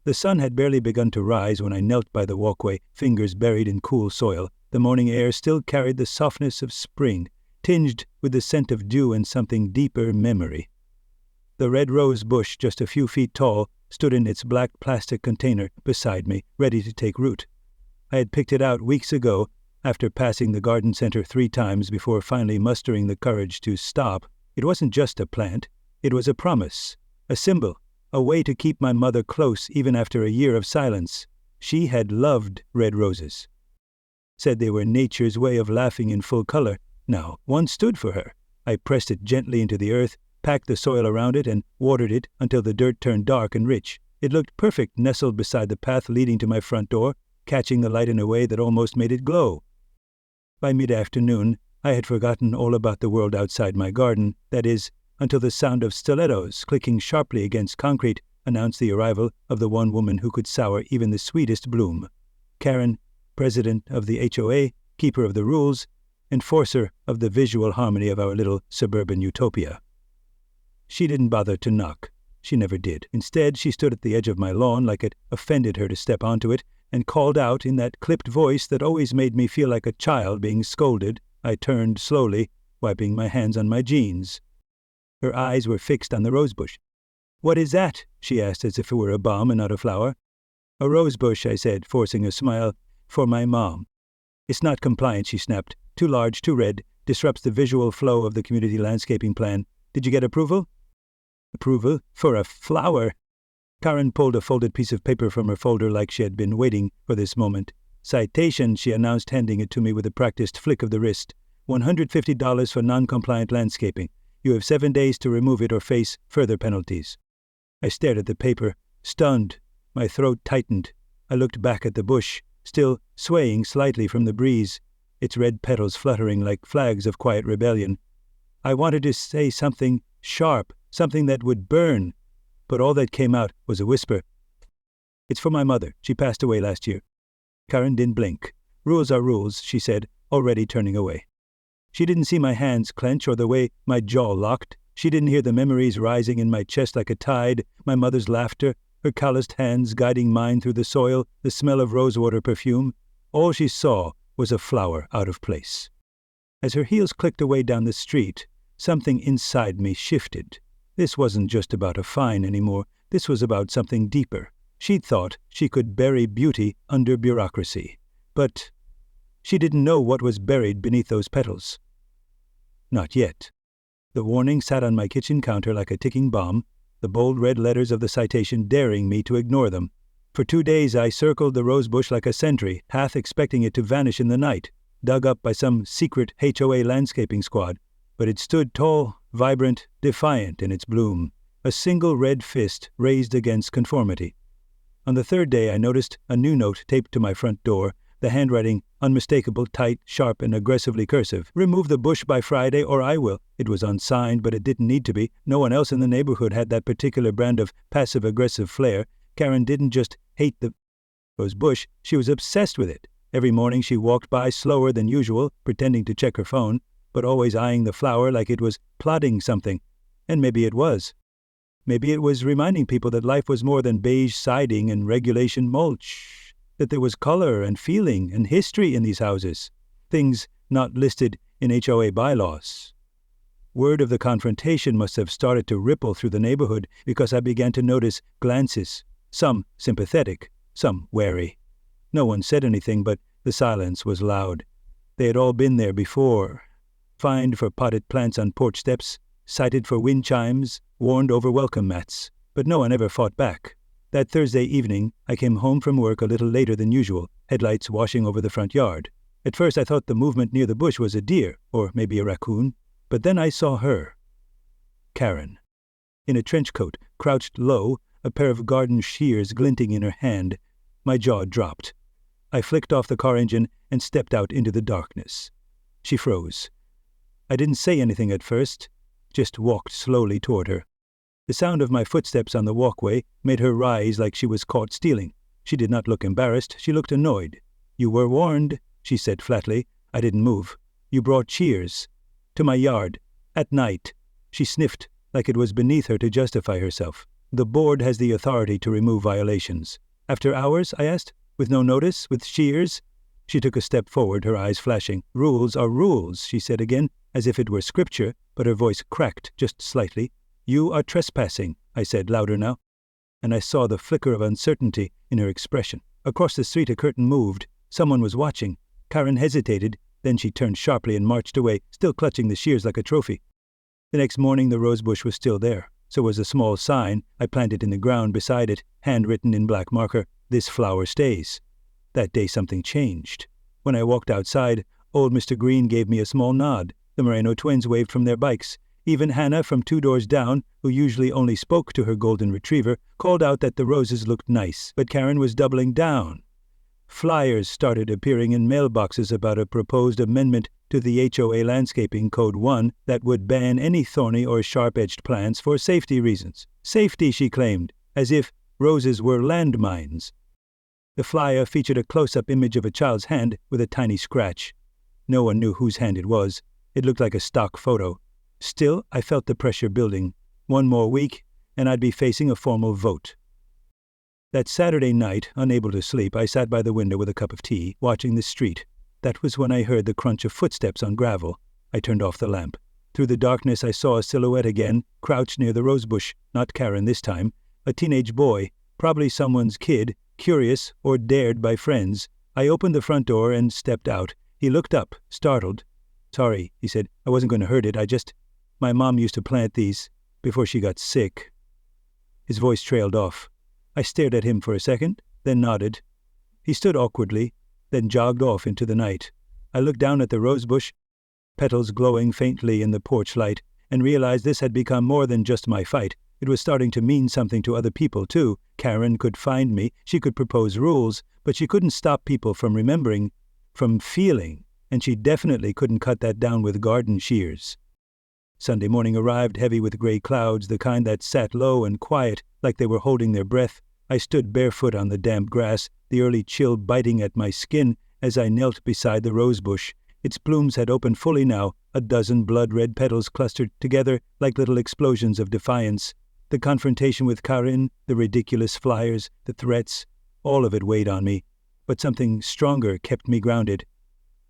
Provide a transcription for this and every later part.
The sun had barely begun to rise when I knelt by the walkway, fingers buried in cool soil. The morning air still carried the softness of spring, tinged with the scent of dew and something deeper memory. The red rose bush, just a few feet tall, stood in its black plastic container beside me, ready to take root. I had picked it out weeks ago, after passing the garden center 3 times before finally mustering the courage to stop. It wasn't just a plant. It was a promise, a symbol, a way to keep my mother close even after a year of silence. She had loved red roses. Said they were nature's way of laughing in full color. Now, one stood for her. I pressed it gently into the earth, packed the soil around it, and watered it until the dirt turned dark and rich. It looked perfect nestled beside the path leading to my front door, catching the light in a way that almost made it glow. By mid-afternoon, I had forgotten all about the world outside my garden, that is, until the sound of stilettos clicking sharply against concrete announced the arrival of the one woman who could sour even the sweetest bloom. Karen, president of the HOA, keeper of the rules, enforcer of the visual harmony of our little suburban utopia. She didn't bother to knock. She never did. Instead, she stood at the edge of my lawn like it offended her to step onto it, and called out in that clipped voice that always made me feel like a child being scolded. I turned slowly, wiping my hands on my jeans. Her eyes were fixed on the rosebush. "What is that?" she asked as if it were a bomb and not a flower. "A rosebush," I said, forcing a smile, "for my mom." "It's not compliant," she snapped. "Too large, too red, disrupts the visual flow of the community landscaping plan. Did you get approval?" "Approval? For a flower?" Karen pulled a folded piece of paper from her folder like she had been waiting for this moment. "Citation," she announced, handing it to me with a practiced flick of the wrist. $150 for non-compliant landscaping. You have 7 days to remove it or face further penalties. I stared at the paper, stunned. My throat tightened. I looked back at the bush, still swaying slightly from the breeze, its red petals fluttering like flags of quiet rebellion. I wanted to say something sharp, something that would burn, but all that came out was a whisper. "It's for my mother. She passed away last year." Karen didn't blink. "Rules are rules," she said, already turning away. She didn't see my hands clench or the way my jaw locked. She didn't hear the memories rising in my chest like a tide, my mother's laughter, her calloused hands guiding mine through the soil, the smell of rosewater perfume. All she saw was a flower out of place. As her heels clicked away down the street, something inside me shifted. This wasn't just about a fine anymore. This was about something deeper. She'd thought she could bury beauty under bureaucracy. But she didn't know what was buried beneath those petals. Not yet. The warning sat on my kitchen counter like a ticking bomb, the bold red letters of the citation daring me to ignore them. For 2 days I circled the rosebush like a sentry, half expecting it to vanish in the night, dug up by some secret HOA landscaping squad. But it stood tall, vibrant, defiant in its bloom, a single red fist raised against conformity. On the 3rd day I noticed a new note taped to my front door, the handwriting unmistakable, tight, sharp, and aggressively cursive. "Remove the bush by Friday or I will." It was unsigned, but it didn't need to be. No one else in the neighborhood had that particular brand of passive-aggressive flair. Karen didn't just hate the rose bush, she was obsessed with it. Every morning she walked by slower than usual, pretending to check her phone, but always eyeing the flower like it was plotting something. And maybe it was. Maybe it was reminding people that life was more than beige siding and regulation mulch, that there was color and feeling and history in these houses, things not listed in HOA bylaws. Word of the confrontation must have started to ripple through the neighborhood because I began to notice glances, some sympathetic, some wary. No one said anything, but the silence was loud. They had all been there before. Fined for potted plants on porch steps, cited for wind chimes, warned over welcome mats, but no one ever fought back. That Thursday evening, I came home from work a little later than usual, headlights washing over the front yard. At first I thought the movement near the bush was a deer, or maybe a raccoon, but then I saw her. Karen. In a trench coat, crouched low, a pair of garden shears glinting in her hand. My jaw dropped. I flicked off the car engine and stepped out into the darkness. She froze. I didn't say anything at first, just walked slowly toward her. The sound of my footsteps on the walkway made her rise like she was caught stealing. She did not look embarrassed, she looked annoyed. "You were warned," she said flatly. I didn't move. "You brought cheers. To my yard. At night." She sniffed, like it was beneath her to justify herself. The board has the authority to remove violations. After hours, I asked, with no notice, with shears? She took a step forward, her eyes flashing. Rules are rules, she said again, as if it were scripture, but her voice cracked just slightly. You are trespassing, I said, louder now, and I saw the flicker of uncertainty in her expression. Across the street a curtain moved. Someone was watching. Karen hesitated, then she turned sharply and marched away, still clutching the shears like a trophy. The next morning the rosebush was still there. So was a small sign I planted in the ground beside it, handwritten in black marker, "This flower stays." That day something changed. When I walked outside, old Mr. Green gave me a small nod. The Moreno twins waved from their bikes. Even Hannah from 2 doors down, who usually only spoke to her golden retriever, called out that the roses looked nice, but Karen was doubling down. Flyers started appearing in mailboxes about a proposed amendment to the HOA Landscaping Code 1 that would ban any thorny or sharp-edged plants for safety reasons. Safety, she claimed, as if roses were landmines. The flyer featured a close-up image of a child's hand with a tiny scratch. No one knew whose hand it was. It looked like a stock photo. Still, I felt the pressure building. One more week, and I'd be facing a formal vote. That Saturday night, unable to sleep, I sat by the window with a cup of tea, watching the street. That was when I heard the crunch of footsteps on gravel. I turned off the lamp. Through the darkness I saw a silhouette again, crouched near the rosebush, not Karen this time. A teenage boy, probably someone's kid, curious or dared by friends. I opened the front door and stepped out. He looked up, startled. "Sorry," he said. "I wasn't going to hurt it. My mom used to plant these before she got sick." His voice trailed off. I stared at him for a second, then nodded. He stood awkwardly, then jogged off into the night. I looked down at the rosebush, petals glowing faintly in the porch light, and realized this had become more than just my fight. It was starting to mean something to other people, too. Karen could find me, she could propose rules, but she couldn't stop people from remembering, from feeling, and she definitely couldn't cut that down with garden shears. Sunday morning arrived heavy with gray clouds, the kind that sat low and quiet, like they were holding their breath. I stood barefoot on the damp grass, the early chill biting at my skin as I knelt beside the rosebush. Its blooms had opened fully now, a dozen blood-red petals clustered together like little explosions of defiance. The confrontation with Karen, the ridiculous flyers, the threats, all of it weighed on me. But something stronger kept me grounded.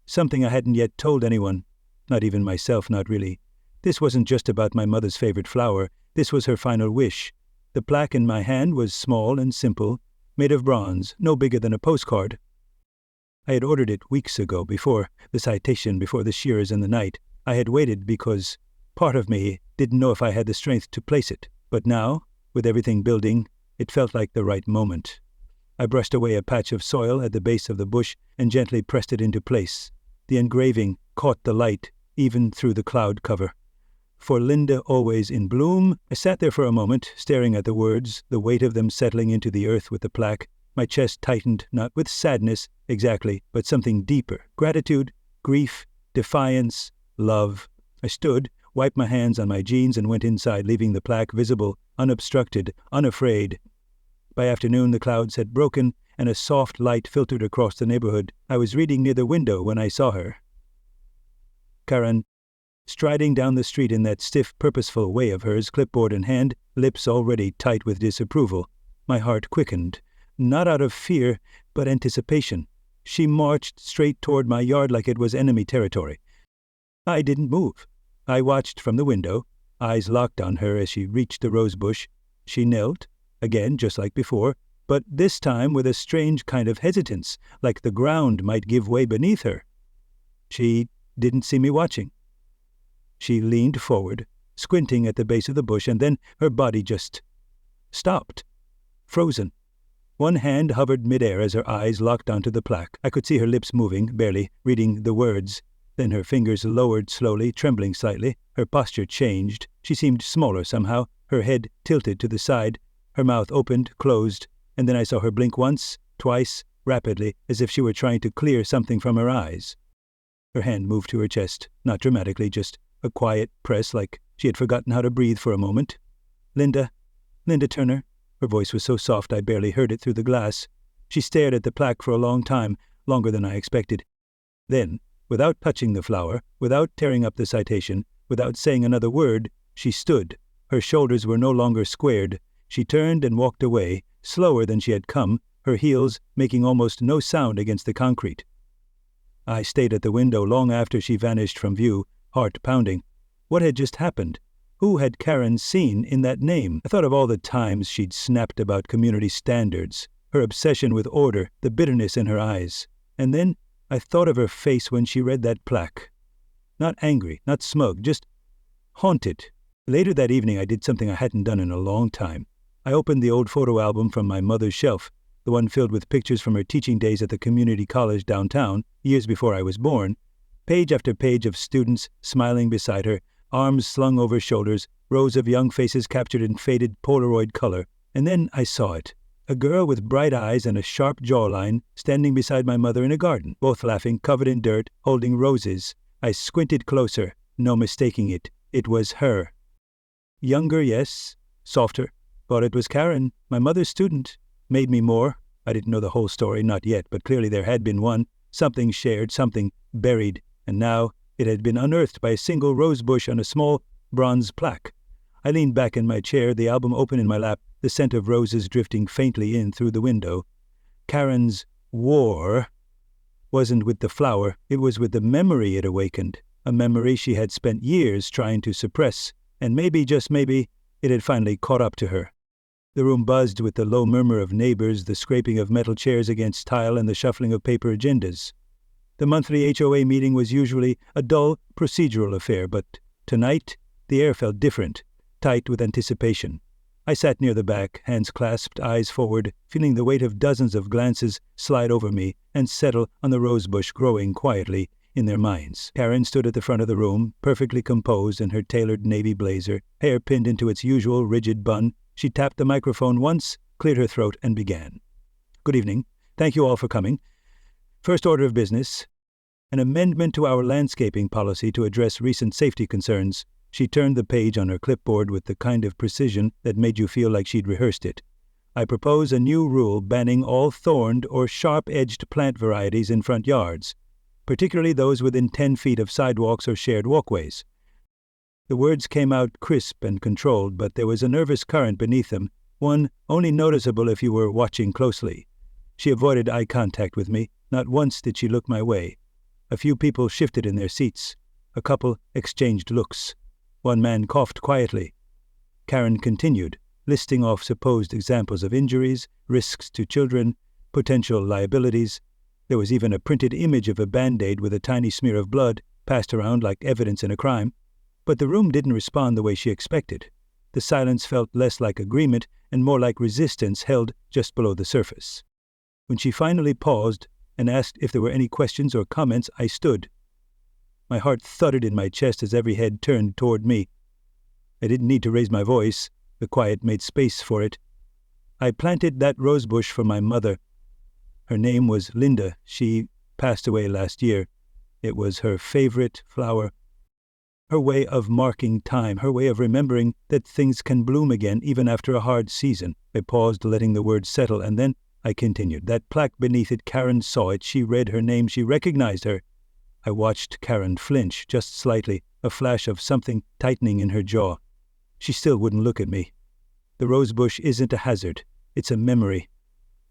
Something I hadn't yet told anyone. Not even myself, not really. This wasn't just about my mother's favorite flower. This was her final wish. The plaque in my hand was small and simple, made of bronze, no bigger than a postcard. I had ordered it weeks ago, before the citation, before the shearers in the night. I had waited because part of me didn't know if I had the strength to place it. But now, with everything building, it felt like the right moment. I brushed away a patch of soil at the base of the bush and gently pressed it into place. The engraving caught the light, even through the cloud cover. "For Linda always in bloom." I sat there for a moment, staring at the words, the weight of them settling into the earth with the plaque. My chest tightened, not with sadness, exactly, but something deeper. Gratitude, grief, defiance, love. I stood, wiped my hands on my jeans and went inside, leaving the plaque visible, unobstructed, unafraid. By afternoon the clouds had broken, and a soft light filtered across the neighborhood. I was reading near the window when I saw her. Karen, striding down the street in that stiff, purposeful way of hers, clipboard in hand, lips already tight with disapproval. My heart quickened, not out of fear, but anticipation. She marched straight toward my yard like it was enemy territory. I didn't move. I watched from the window, eyes locked on her as she reached the rosebush. She knelt, again just like before, but this time with a strange kind of hesitance, like the ground might give way beneath her. She didn't see me watching. She leaned forward, squinting at the base of the bush, and then her body just stopped, frozen. One hand hovered midair as her eyes locked onto the plaque. I could see her lips moving, barely, reading the words. Then her fingers lowered slowly, trembling slightly. Her posture changed. She seemed smaller somehow, her head tilted to the side. Her mouth opened, closed, and then I saw her blink once, twice, rapidly, as if she were trying to clear something from her eyes. Her hand moved to her chest, not dramatically, just a quiet press, like she had forgotten how to breathe for a moment. Linda Turner." Her voice was so soft I barely heard it through the glass. She stared at the plaque for a long time, longer than I expected. Then, without touching the flower, without tearing up the citation, without saying another word, she stood. Her shoulders were no longer squared. She turned and walked away, slower than she had come, her heels making almost no sound against the concrete. I stayed at the window long after she vanished from view, heart pounding. What had just happened? Who had Karen seen in that name? I thought of all the times she'd snapped about community standards, her obsession with order, the bitterness in her eyes. And then I thought of her face when she read that plaque. Not angry, not smug, just haunted. Later that evening I did something I hadn't done in a long time. I opened the old photo album from my mother's shelf, the one filled with pictures from her teaching days at the community college downtown, years before I was born. Page after page of students smiling beside her, arms slung over shoulders, rows of young faces captured in faded Polaroid color. And then I saw it. A girl with bright eyes and a sharp jawline standing beside my mother in a garden, both laughing, covered in dirt, holding roses. I squinted closer, no mistaking it. It was her. Younger, yes, softer, but it was Karen, my mother's student. Made me more. I didn't know the whole story, not yet, but clearly there had been one. Something shared, something buried, and now it had been unearthed by a single rose bush on a small bronze plaque. I leaned back in my chair, the album open in my lap, the scent of roses drifting faintly in through the window. Karen's war wasn't with the flower, it was with the memory it awakened, a memory she had spent years trying to suppress, and maybe, just maybe, it had finally caught up to her. The room buzzed with the low murmur of neighbors, the scraping of metal chairs against tile, and the shuffling of paper agendas. The monthly HOA meeting was usually a dull, procedural affair, but tonight the air felt different, tight with anticipation. I sat near the back, hands clasped, eyes forward, feeling the weight of dozens of glances slide over me and settle on the rosebush growing quietly in their minds. Karen stood at the front of the room, perfectly composed in her tailored navy blazer, hair pinned into its usual rigid bun. She tapped the microphone once, cleared her throat, and began. Good evening. Thank you all for coming. First order of business, an amendment to our landscaping policy to address recent safety concerns. She turned the page on her clipboard with the kind of precision that made you feel like she'd rehearsed it. I propose a new rule banning all thorned or sharp-edged plant varieties in front yards, particularly those within 10 feet of sidewalks or shared walkways. The words came out crisp and controlled, but there was a nervous current beneath them, one only noticeable if you were watching closely. She avoided eye contact with me. Not once did she look my way. A few people shifted in their seats. A couple exchanged looks. One man coughed quietly. Karen continued, listing off supposed examples of injuries, risks to children, potential liabilities. There was even a printed image of a Band-Aid with a tiny smear of blood, passed around like evidence in a crime. But the room didn't respond the way she expected. The silence felt less like agreement and more like resistance held just below the surface. When she finally paused and asked if there were any questions or comments, I stood. My heart thudded in my chest as every head turned toward me. I didn't need to raise my voice. The quiet made space for it. I planted that rosebush for my mother. Her name was Linda. She passed away last year. It was her favorite flower. Her way of marking time, her way of remembering that things can bloom again even after a hard season. I paused, letting the words settle, and then I continued. That plaque beneath it, Karen saw it. She read her name. She recognized her. I watched Karen flinch, just slightly, a flash of something tightening in her jaw. She still wouldn't look at me. The rosebush isn't a hazard. It's a memory.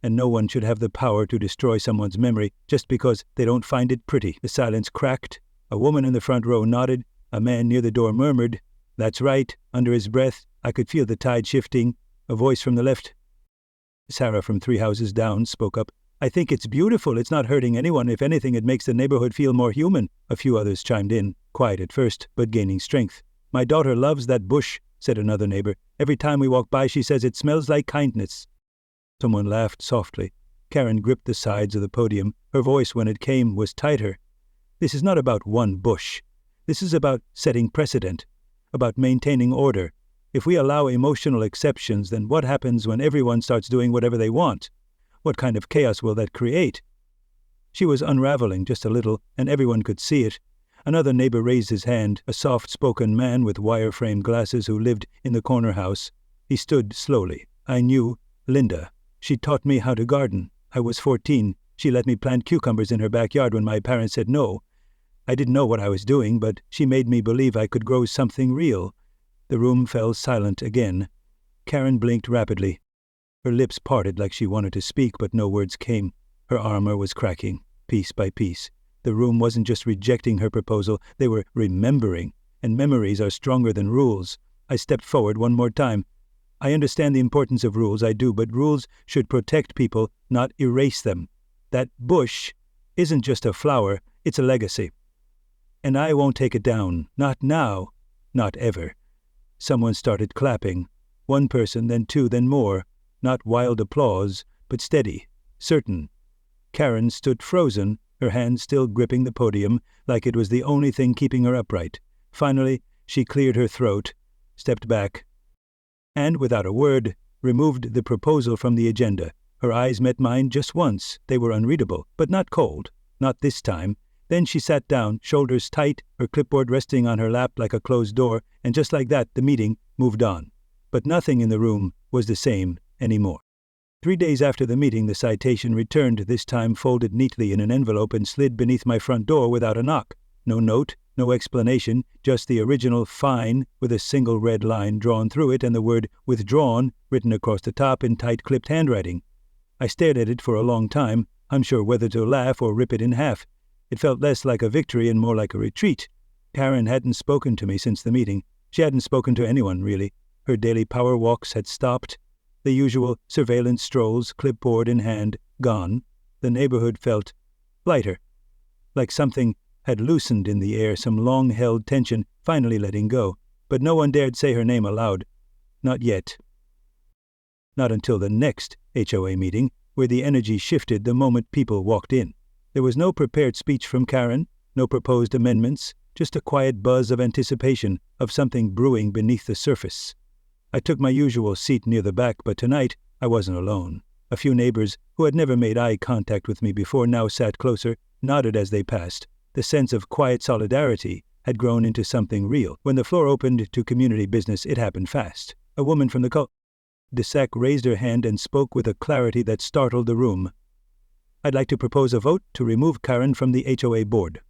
And no one should have the power to destroy someone's memory just because they don't find it pretty. The silence cracked. A woman in the front row nodded. A man near the door murmured, "That's right." Under his breath, I could feel the tide shifting. A voice from the left. Sarah from 3 houses down spoke up. "I think it's beautiful. It's not hurting anyone. If anything, it makes the neighborhood feel more human." A few others chimed in, quiet at first, but gaining strength. "My daughter loves that bush," said another neighbor. "Every time we walk by, she says it smells like kindness." Someone laughed softly. Karen gripped the sides of the podium. Her voice, when it came, was tighter. "This is not about one bush. This is about setting precedent, about maintaining order. If we allow emotional exceptions, then what happens when everyone starts doing whatever they want? What kind of chaos will that create?" She was unraveling just a little, and everyone could see it. Another neighbor raised his hand, a soft-spoken man with wire-framed glasses who lived in the corner house. He stood slowly. "I knew Linda. She taught me how to garden. I was 14. She let me plant cucumbers in her backyard when my parents said no. I didn't know what I was doing, but she made me believe I could grow something real." The room fell silent again. Karen blinked rapidly. Her lips parted like she wanted to speak, but no words came. Her armor was cracking, piece by piece. The room wasn't just rejecting her proposal, they were remembering, and memories are stronger than rules. I stepped forward one more time. I understand the importance of rules, I do, but rules should protect people, not erase them. That bush isn't just a flower, it's a legacy. And I won't take it down, not now, not ever. Someone started clapping. One person, then two, then more. Not wild applause, but steady, certain. Karen stood frozen, her hand still gripping the podium, like it was the only thing keeping her upright. Finally, she cleared her throat, stepped back, and, without a word, removed the proposal from the agenda. Her eyes met mine just once. They were unreadable, but not cold. Not this time. Then she sat down, shoulders tight, her clipboard resting on her lap like a closed door, and just like that, the meeting moved on. But nothing in the room was the same anymore. 3 days after the meeting, the citation returned, this time folded neatly in an envelope and slid beneath my front door without a knock. No note, no explanation, just the original fine with a single red line drawn through it and the word withdrawn written across the top in tight-clipped handwriting. I stared at it for a long time, unsure whether to laugh or rip it in half. It felt less like a victory and more like a retreat. Karen hadn't spoken to me since the meeting. She hadn't spoken to anyone, really. Her daily power walks had stopped. The usual surveillance strolls, clipboard in hand, gone. The neighborhood felt lighter, like something had loosened in the air, some long-held tension finally letting go. But no one dared say her name aloud. Not yet. Not until the next HOA meeting, where the energy shifted the moment people walked in. There was no prepared speech from Karen, no proposed amendments, just a quiet buzz of anticipation of something brewing beneath the surface. I took my usual seat near the back, but tonight I wasn't alone. A few neighbors, who had never made eye contact with me before, now sat closer, nodded as they passed. The sense of quiet solidarity had grown into something real. When the floor opened to community business, it happened fast. A woman from the cul-de-sac raised her hand and spoke with a clarity that startled the room. "I'd like to propose a vote to remove Karen from the HOA board."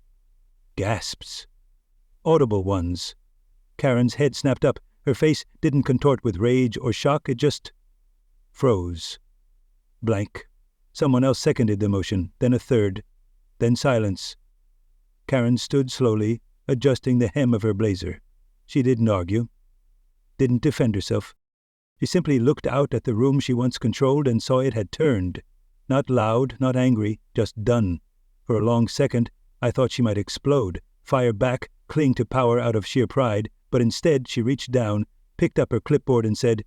Gasps. Audible ones. Karen's head snapped up. Her face didn't contort with rage or shock, it just froze. Blank. Someone else seconded the motion, then a third, then silence. Karen stood slowly, adjusting the hem of her blazer. She didn't argue, didn't defend herself. She simply looked out at the room she once controlled and saw it had turned. Not loud, not angry, just done. For a long second, I thought she might explode, fire back, cling to power out of sheer pride, but instead she reached down, picked up her clipboard and said,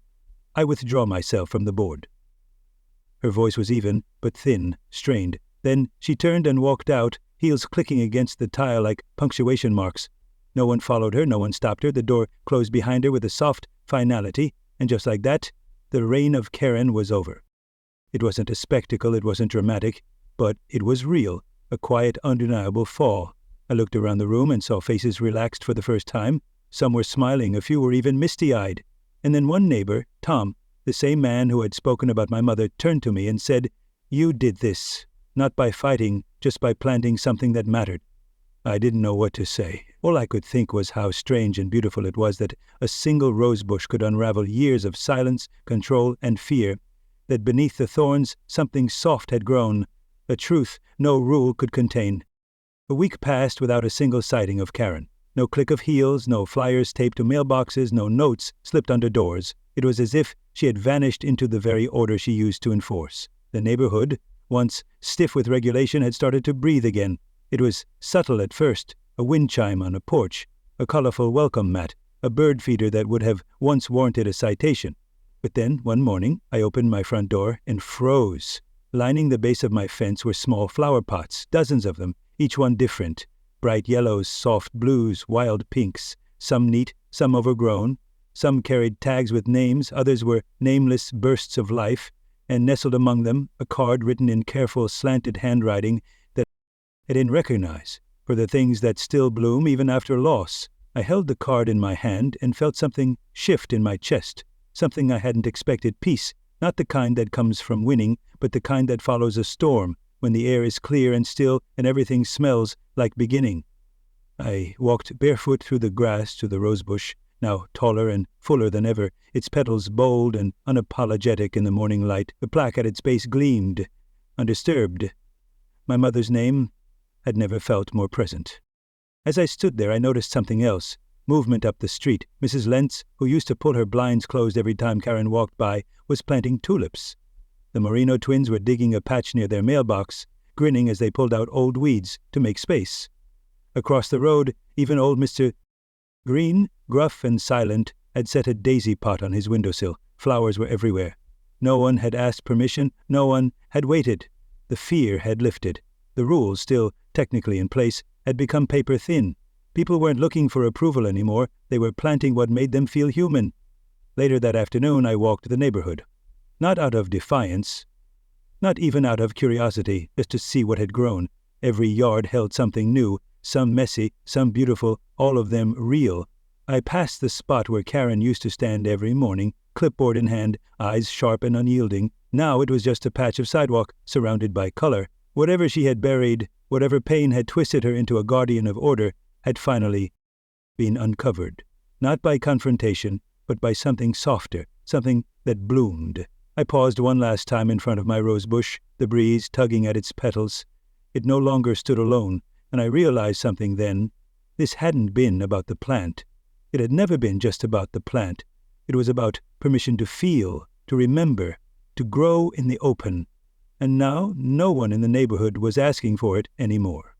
"I withdraw myself from the board." Her voice was even, but thin, strained. Then she turned and walked out, heels clicking against the tile like punctuation marks. No one followed her, no one stopped her. The door closed behind her with a soft finality, and just like that, the reign of Karen was over. It wasn't a spectacle, it wasn't dramatic, but it was real, a quiet, undeniable fall. I looked around the room and saw faces relaxed for the first time. Some were smiling, a few were even misty-eyed. And then one neighbor, Tom, the same man who had spoken about my mother, turned to me and said, "You did this, not by fighting, just by planting something that mattered." I didn't know what to say. All I could think was how strange and beautiful it was that a single rosebush could unravel years of silence, control, and fear, that beneath the thorns something soft had grown, a truth no rule could contain. A week passed without a single sighting of Karen. No click of heels, no flyers taped to mailboxes, no notes slipped under doors. It was as if she had vanished into the very order she used to enforce. The neighborhood, once stiff with regulation, had started to breathe again. It was subtle at first, a wind chime on a porch, a colorful welcome mat, a bird feeder that would have once warranted a citation. But then, one morning, I opened my front door and froze. Lining the base of my fence were small flower pots, dozens of them, each one different. Bright yellows, soft blues, wild pinks, some neat, some overgrown. Some carried tags with names, others were nameless bursts of life, and nestled among them a card written in careful, slanted handwriting that I didn't recognize, for the things that still bloom even after loss. I held the card in my hand and felt something shift in my chest, something I hadn't expected. Peace, not the kind that comes from winning, but the kind that follows a storm, when the air is clear and still and everything smells like beginning. I walked barefoot through the grass to the rosebush, now taller and fuller than ever, its petals bold and unapologetic in the morning light. The plaque at its base gleamed, undisturbed. My mother's name had never felt more present. As I stood there, I noticed something else. Movement up the street. Mrs. Lentz, who used to pull her blinds closed every time Karen walked by, was planting tulips. The Marino twins were digging a patch near their mailbox, grinning as they pulled out old weeds to make space. Across the road, even old Mr. Green, gruff and silent, had set a daisy pot on his windowsill. Flowers were everywhere. No one had asked permission. No one had waited. The fear had lifted. The rules, still technically in place, had become paper thin. People weren't looking for approval anymore. They were planting what made them feel human. Later that afternoon, I walked the neighborhood. Not out of defiance, not even out of curiosity, just to see what had grown. Every yard held something new, some messy, some beautiful, all of them real. I passed the spot where Karen used to stand every morning, clipboard in hand, eyes sharp and unyielding. Now it was just a patch of sidewalk surrounded by color. Whatever she had buried, whatever pain had twisted her into a guardian of order, had finally been uncovered. Not by confrontation, but by something softer, something that bloomed. I paused one last time in front of my rose bush, the breeze tugging at its petals. It no longer stood alone, and I realized something then. This hadn't been about the plant. It had never been just about the plant. It was about permission to feel, to remember, to grow in the open. And now no one in the neighborhood was asking for it anymore.